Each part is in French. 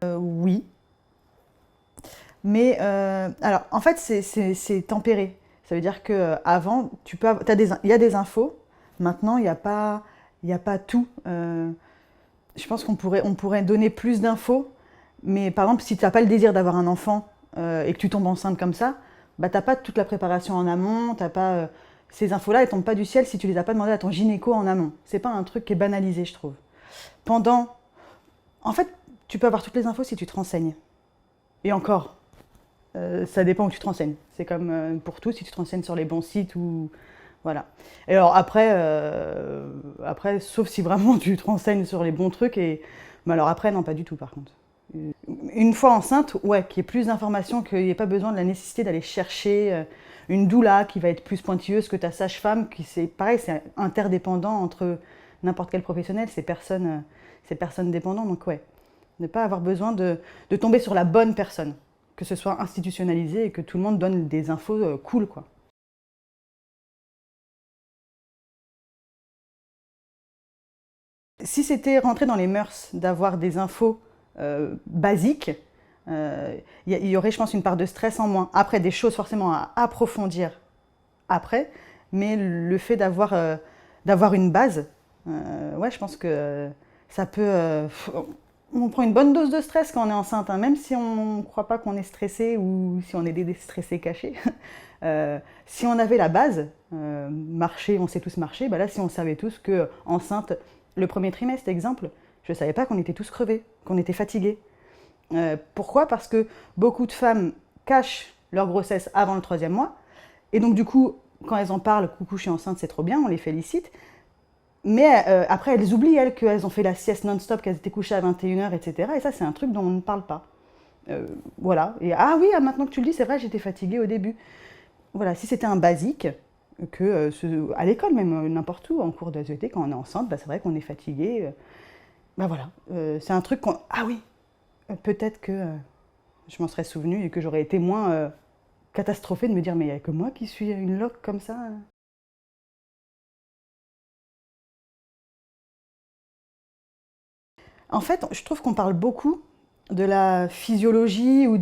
Oui, mais alors en fait c'est tempéré. Ça veut dire que avant, il y a des infos. Maintenant, il y a pas tout. Je pense on pourrait donner plus d'infos, mais par exemple, si tu n'as pas le désir d'avoir un enfant et que tu tombes enceinte comme ça, bah t'as pas toute la préparation en amont, t'as pas ces infos-là, elles tombent pas du ciel si tu les as pas demandées à ton gynéco en amont. C'est pas un truc qui est banalisé, je trouve. Pendant, en fait, tu peux avoir toutes les infos si tu te renseignes. Et encore, ça dépend où tu te renseignes. C'est comme pour tout, si tu te renseignes sur les bons sites ou voilà. Et alors après, sauf si vraiment tu te renseignes sur les bons trucs mais alors après non, pas du tout par contre. Une fois enceinte, ouais, qu'il y ait plus d'informations, qu'il n'y ait pas besoin de la nécessité d'aller chercher une doula qui va être plus pointilleuse que ta sage-femme, qui c'est pareil, c'est interdépendant entre n'importe quel professionnel, c'est personne dépendant, donc ouais, ne pas avoir besoin de tomber sur la bonne personne, que ce soit institutionnalisé et que tout le monde donne des infos cool, quoi. Si c'était rentré dans les mœurs d'avoir des infos basiques, il y aurait, je pense, une part de stress en moins. Après, des choses forcément à approfondir après, mais le fait d'avoir une base, ouais, je pense que ça peut. On prend une bonne dose de stress quand on est enceinte, hein, même si on ne croit pas qu'on est stressé ou si on est des stressés cachés. Si on avait la base, marcher, on sait tous marcher, bah là, si on savait tous que enceinte, le premier trimestre, exemple, je ne savais pas qu'on était tous crevés, qu'on était fatigués. Pourquoi? Parce que beaucoup de femmes cachent leur grossesse avant le troisième mois. Et donc, du coup, quand elles en parlent, coucou, je suis enceinte, c'est trop bien, on les félicite. Mais après, elles oublient, elles, qu'elles ont fait la sieste non-stop, qu'elles étaient couchées à 21h, etc. Et ça, c'est un truc dont on ne parle pas. Voilà. Et ah oui, maintenant que tu le dis, c'est vrai, j'étais fatiguée au début. Voilà, si c'était un basique, à l'école même, n'importe où, en cours d'AET, quand on est enceinte, bah, c'est vrai qu'on est fatigué. Bah voilà, c'est un truc qu'on... Ah oui, peut-être que je m'en serais souvenu et que j'aurais été moins catastrophée de me dire mais il n'y a que moi qui suis une loque comme ça. En fait, je trouve qu'on parle beaucoup de la physiologie ou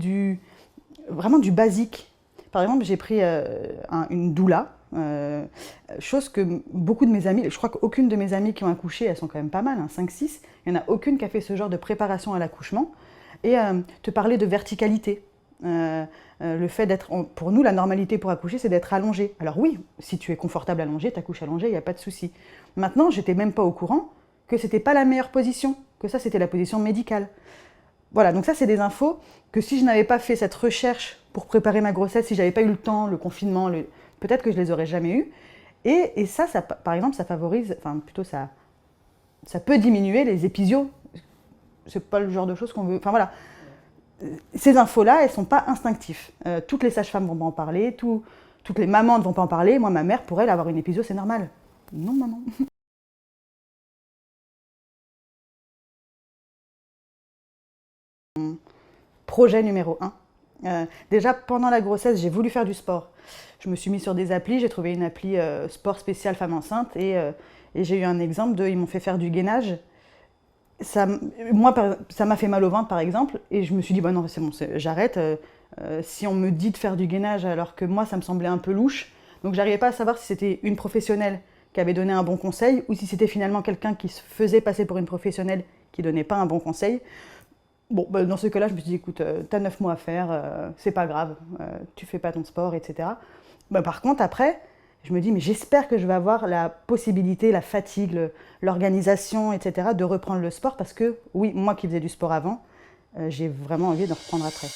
vraiment du basique. Par exemple, j'ai pris une doula, chose que beaucoup de mes amies, je crois qu'aucune de mes amies qui ont accouché, elles sont quand même pas mal, hein, 5-6, il n'y en a aucune qui a fait ce genre de préparation à l'accouchement. Et te parler de verticalité. Le fait d'être, pour nous, la normalité pour accoucher, c'est d'être allongé. Alors oui, si tu es confortable allongé, t'accouches allongé, il n'y a pas de souci. Maintenant, j'étais même pas au courant que c'était pas la meilleure position, que ça c'était la position médicale. Voilà, donc ça c'est des infos que si je n'avais pas fait cette recherche pour préparer ma grossesse, si j'avais pas eu le temps, le confinement, peut-être que je les aurais jamais eues. Et ça, par exemple, ça favorise, enfin plutôt ça peut diminuer les épisiots. C'est pas le genre de choses qu'on veut. Enfin voilà, ces infos-là, elles sont pas instinctives. Toutes les sages-femmes vont pas en parler, toutes les mamans ne vont pas en parler. Moi, ma mère, pour elle, avoir une épisio, c'est normal. Non, maman. Projet numéro un. Déjà, pendant la grossesse, j'ai voulu faire du sport. Je me suis mise sur des applis, j'ai trouvé une appli sport spécial femme enceinte et j'ai eu un exemple ils m'ont fait faire du gainage. Ça, moi, ça m'a fait mal au ventre, par exemple, et je me suis dit, bah non, c'est bon, j'arrête. Si on me dit de faire du gainage alors que moi, ça me semblait un peu louche, donc j'arrivais pas à savoir si c'était une professionnelle qui avait donné un bon conseil ou si c'était finalement quelqu'un qui se faisait passer pour une professionnelle qui donnait pas un bon conseil. Bon, bah, dans ce cas-là, je me suis dit, écoute, t'as 9 mois à faire, c'est pas grave, tu fais pas ton sport, etc. Bah, par contre, après, je me dis, mais j'espère que je vais avoir la possibilité, la fatigue, l'organisation, etc., de reprendre le sport parce que, oui, moi qui faisais du sport avant, j'ai vraiment envie de reprendre après.